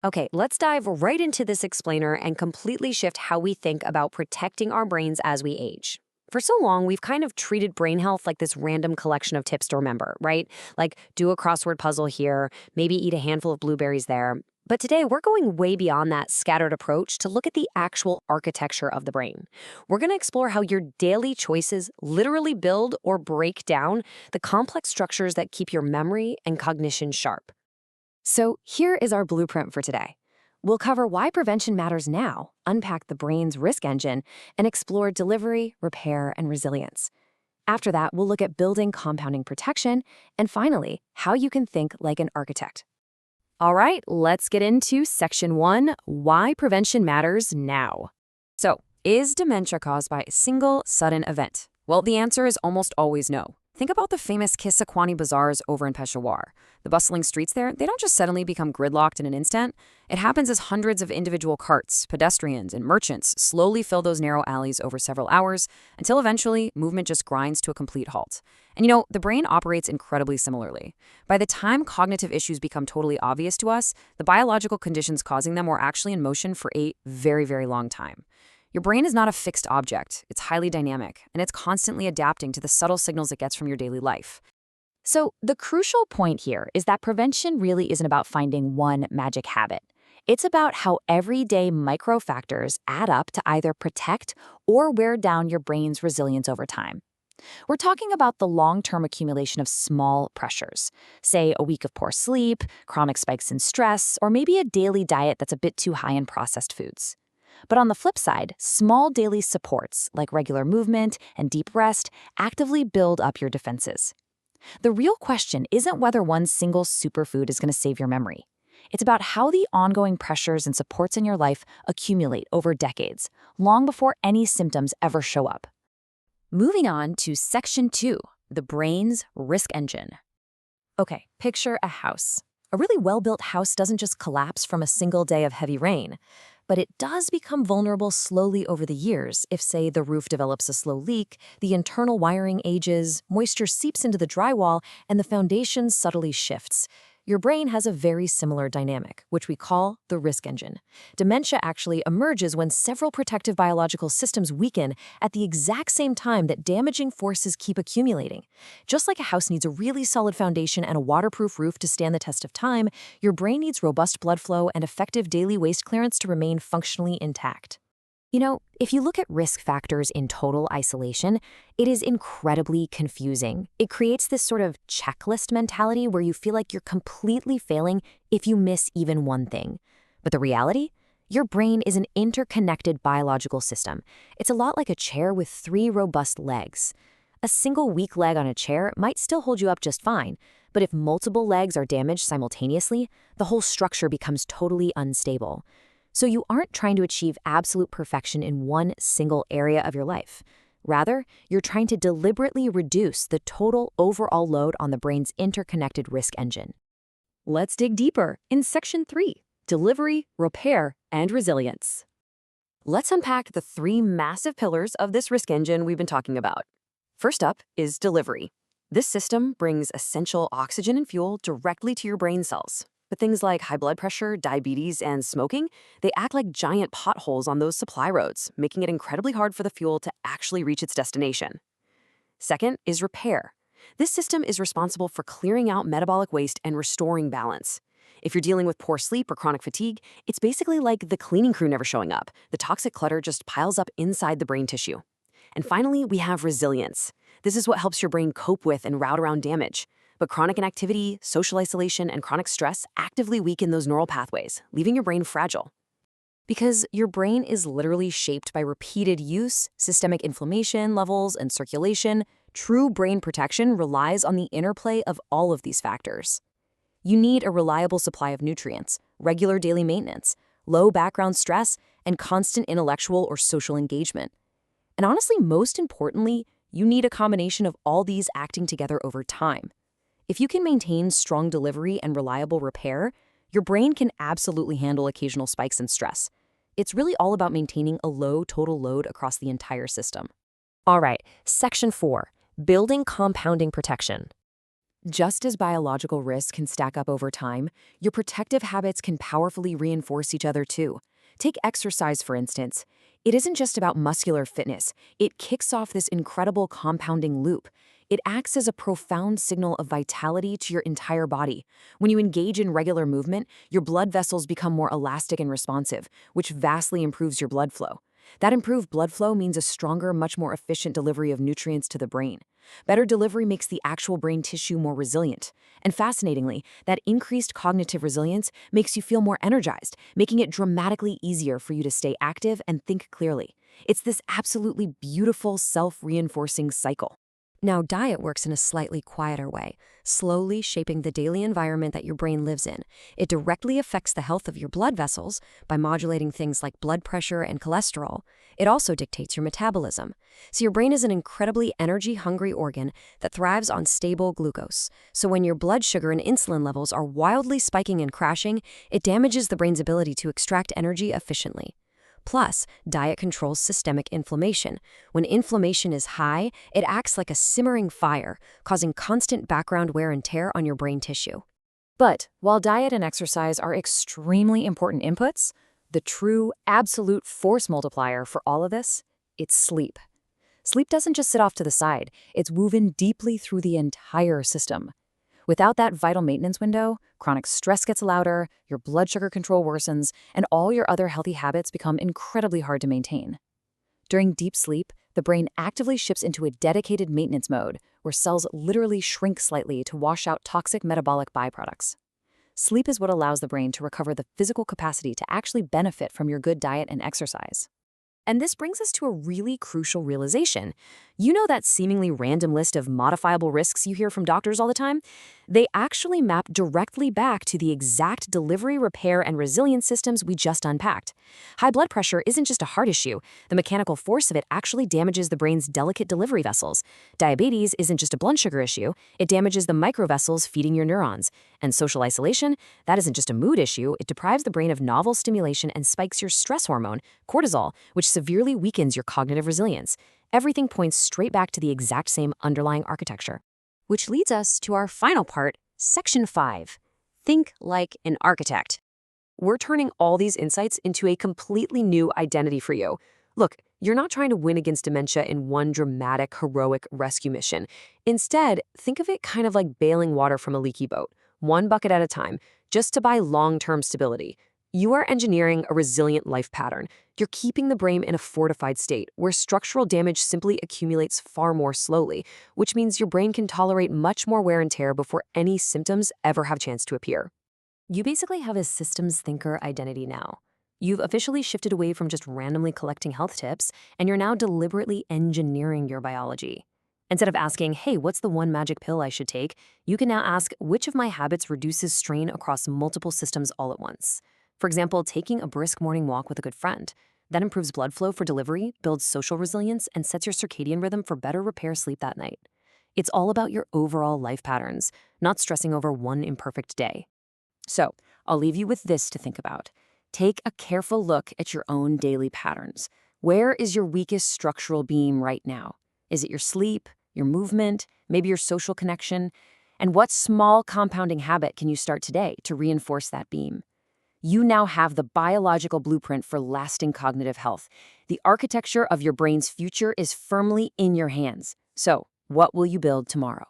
Okay, let's dive right into this explainer and completely shift how we think about protecting our brains as we age. For so long, we've kind of treated brain health like this random collection of tips to remember, right? Like do a crossword puzzle here, maybe eat a handful of blueberries there. But today, we're going way beyond that scattered approach to look at the actual architecture of the brain. We're going to explore how your daily choices literally build or break down the complex structures that keep your memory and cognition sharp. So here is our blueprint for today. We'll cover why prevention matters now, unpack the brain's risk engine, and explore delivery, repair, and resilience. After that, we'll look at building compounding protection, and finally, how you can think like an architect. All right, let's get into Section 1, Why Prevention Matters Now. So, is dementia caused by a single, sudden event? Well, the answer is almost always no. Think about the famous Kissaquani bazaars over in Peshawar. The bustling streets there, they don't just suddenly become gridlocked in an instant. It happens as hundreds of individual carts, pedestrians, and merchants slowly fill those narrow alleys over several hours until eventually movement just grinds to a complete halt. And the brain operates incredibly similarly. By the time cognitive issues become totally obvious to us, the biological conditions causing them were actually in motion for a very, very long time. Your brain is not a fixed object. It's highly dynamic, and it's constantly adapting to the subtle signals it gets from your daily life. So the crucial point here is that prevention really isn't about finding one magic habit. It's about how everyday micro factors add up to either protect or wear down your brain's resilience over time. We're talking about the long-term accumulation of small pressures, say a week of poor sleep, chronic spikes in stress, or maybe a daily diet that's a bit too high in processed foods. But on the flip side, small daily supports, like regular movement and deep rest, actively build up your defenses. The real question isn't whether one single superfood is going to save your memory. It's about how the ongoing pressures and supports in your life accumulate over decades, long before any symptoms ever show up. Moving on to Section 2, the brain's risk engine. Okay, picture a house. A really well-built house doesn't just collapse from a single day of heavy rain, but it does become vulnerable slowly over the years if, say, the roof develops a slow leak, the internal wiring ages, moisture seeps into the drywall, and the foundation subtly shifts. Your brain has a very similar dynamic, which we call the risk engine. Dementia actually emerges when several protective biological systems weaken at the exact same time that damaging forces keep accumulating. Just like a house needs a really solid foundation and a waterproof roof to stand the test of time, your brain needs robust blood flow and effective daily waste clearance to remain functionally intact. If you look at risk factors in total isolation, it is incredibly confusing. It creates this sort of checklist mentality where you feel like you're completely failing if you miss even one thing. But the reality? Your brain is an interconnected biological system. It's a lot like a chair with 3 robust legs. A single weak leg on a chair might still hold you up just fine, but if multiple legs are damaged simultaneously, the whole structure becomes totally unstable. So you aren't trying to achieve absolute perfection in one single area of your life. Rather, you're trying to deliberately reduce the total overall load on the brain's interconnected risk engine. Let's dig deeper in Section 3, Delivery, Repair, and Resilience. Let's unpack the 3 massive pillars of this risk engine we've been talking about. First up is delivery. This system brings essential oxygen and fuel directly to your brain cells. But things like high blood pressure, diabetes, and smoking, they act like giant potholes on those supply roads, making it incredibly hard for the fuel to actually reach its destination. Second is repair. This system is responsible for clearing out metabolic waste and restoring balance. If you're dealing with poor sleep or chronic fatigue, it's basically like the cleaning crew never showing up. The toxic clutter just piles up inside the brain tissue. And finally, we have resilience. This is what helps your brain cope with and route around damage. But chronic inactivity, social isolation, and chronic stress actively weaken those neural pathways, leaving your brain fragile. Because your brain is literally shaped by repeated use, systemic inflammation levels, and circulation, true brain protection relies on the interplay of all of these factors. You need a reliable supply of nutrients, regular daily maintenance, low background stress, and constant intellectual or social engagement. And honestly, most importantly, you need a combination of all these acting together over time. If you can maintain strong delivery and reliable repair, your brain can absolutely handle occasional spikes in stress. It's really all about maintaining a low total load across the entire system. All right, Section 4, Building Compounding Protection. Just as biological risks can stack up over time, your protective habits can powerfully reinforce each other too. Take exercise, for instance. It isn't just about muscular fitness, it kicks off this incredible compounding loop. It acts as a profound signal of vitality to your entire body. When you engage in regular movement, your blood vessels become more elastic and responsive, which vastly improves your blood flow. That improved blood flow means a stronger, much more efficient delivery of nutrients to the brain. Better delivery makes the actual brain tissue more resilient. And fascinatingly, that increased cognitive resilience makes you feel more energized, making it dramatically easier for you to stay active and think clearly. It's this absolutely beautiful self-reinforcing cycle. Now, diet works in a slightly quieter way, slowly shaping the daily environment that your brain lives in. It directly affects the health of your blood vessels by modulating things like blood pressure and cholesterol. It also dictates your metabolism. So your brain is an incredibly energy-hungry organ that thrives on stable glucose. So when your blood sugar and insulin levels are wildly spiking and crashing, it damages the brain's ability to extract energy efficiently. Plus, diet controls systemic inflammation. When inflammation is high, it acts like a simmering fire, causing constant background wear and tear on your brain tissue. But while diet and exercise are extremely important inputs, the true, absolute force multiplier for all of this, it's sleep. Sleep doesn't just sit off to the side, it's woven deeply through the entire system. Without that vital maintenance window, chronic stress gets louder, your blood sugar control worsens, and all your other healthy habits become incredibly hard to maintain. During deep sleep, the brain actively shifts into a dedicated maintenance mode, where cells literally shrink slightly to wash out toxic metabolic byproducts. Sleep is what allows the brain to recover the physical capacity to actually benefit from your good diet and exercise. And this brings us to a really crucial realization. You know that seemingly random list of modifiable risks you hear from doctors all the time? They actually map directly back to the exact delivery, repair, and resilience systems we just unpacked. High blood pressure isn't just a heart issue. The mechanical force of it actually damages the brain's delicate delivery vessels. Diabetes isn't just a blood sugar issue. It damages the microvessels feeding your neurons. And social isolation, that isn't just a mood issue. It deprives the brain of novel stimulation and spikes your stress hormone, cortisol, which severely weakens your cognitive resilience. Everything points straight back to the exact same underlying architecture. Which leads us to our final part, Section 5. Think like an architect. We're turning all these insights into a completely new identity for you. Look, you're not trying to win against dementia in one dramatic, heroic rescue mission. Instead, think of it kind of like bailing water from a leaky boat, one bucket at a time, just to buy long-term stability. You are engineering a resilient life pattern. You're keeping the brain in a fortified state where structural damage simply accumulates far more slowly, which means your brain can tolerate much more wear and tear before any symptoms ever have a chance to appear. You basically have a systems thinker identity now. You've officially shifted away from just randomly collecting health tips, and you're now deliberately engineering your biology. Instead of asking, hey, what's the one magic pill I should take, you can now ask, which of my habits reduces strain across multiple systems all at once? For example, taking a brisk morning walk with a good friend. That improves blood flow for delivery, builds social resilience, and sets your circadian rhythm for better repair sleep that night. It's all about your overall life patterns, not stressing over one imperfect day. So, I'll leave you with this to think about. Take a careful look at your own daily patterns. Where is your weakest structural beam right now? Is it your sleep, your movement, maybe your social connection? And what small compounding habit can you start today to reinforce that beam? You now have the biological blueprint for lasting cognitive health. The architecture of your brain's future is firmly in your hands. So, what will you build tomorrow?